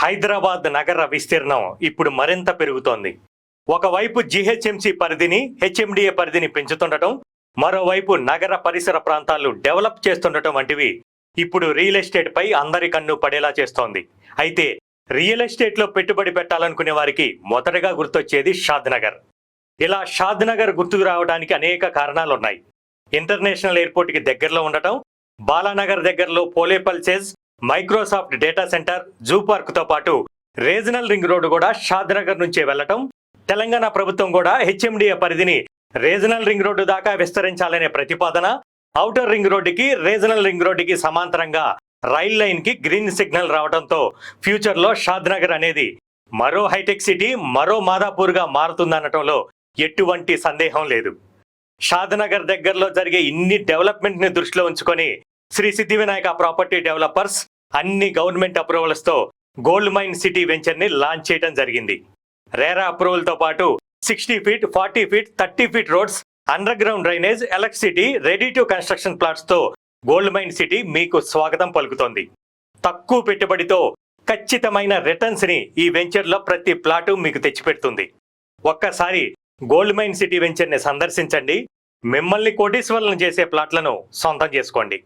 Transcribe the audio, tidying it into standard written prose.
హైదరాబాద్ నగర విస్తీర్ణం ఇప్పుడు మరింత పెరుగుతోంది. ఒకవైపు జీహెచ్ఎంసీ పరిధిని, హెచ్ఎండిఏ పరిధిని పెంచుతుండటం, మరోవైపు నగర పరిసర ప్రాంతాలు డెవలప్ చేస్తుండటం వంటివి ఇప్పుడు రియల్ ఎస్టేట్ పై అందరి కన్ను పడేలా చేస్తోంది. అయితే రియల్ ఎస్టేట్ లో పెట్టుబడి పెట్టాలనుకునే వారికి మొదటగా గుర్తొచ్చేది షాద్ నగర్. ఇలా షాద్ నగర్ గుర్తుకు రావడానికి అనేక కారణాలున్నాయి. ఇంటర్నేషనల్ ఎయిర్పోర్ట్ కి దగ్గరలో ఉండటం, బాలానగర్ దగ్గరలో పోలే పల్సేస్, Microsoft data centre, zoo park తో పాటు రీజనల్ రింగ్ రోడ్డు కూడా షాద్ నగర్ నుంచే వెళ్లటం, తెలంగాణ ప్రభుత్వం కూడా హెచ్ఎండిఏ పరిధిని రీజనల్ రింగ్ రోడ్డు దాకా విస్తరించాలనే ప్రతిపాదన, ఔటర్ రింగ్ రోడ్డుకి, రీజనల్ రింగ్ రోడ్డుకి సమాంతరంగా రైల్ లైన్ కి గ్రీన్ సిగ్నల్ రావడంతో ఫ్యూచర్ లో షాద్ నగర్ అనేది మరో హైటెక్ సిటీ, మరో మాదాపూర్ గా మారుతుందనటంలో ఎటువంటి సందేహం లేదు. షాద్ నగర్ దగ్గరలో జరిగే ఇన్ని డెవలప్మెంట్ ని దృష్టిలో ఉంచుకొని శ్రీ సిద్ధి వినాయక ప్రాపర్టీ డెవలపర్స్ అన్ని గవర్నమెంట్ అప్రూవల్స్ తో గోల్డ్ మైన్ సిటీ వెంచర్ ని లాంచ్ చేయడం జరిగింది. రేరా అప్రూవల్ తో పాటు 60 feet, 40 feet, 30 feet roads, under ground drainage, electricity, ready to construction plots తో గోల్డ్ మైన్ సిటీ మీకు స్వాగతం పలుకుతోంది. తక్కువ పెట్టుబడితో ఖచ్చితమైన రిటర్న్స్ ని ఈ వెంచర్ లో ప్రతి ప్లాటు మీకు తెచ్చిపెడుతుంది. ఒక్కసారి గోల్డ్ మైన్ సిటీ వెంచర్ ని సందర్శించండి. మిమ్మల్ని కోటీశ్వరులను చేసే ప్లాట్లను సొంతం చేసుకోండి.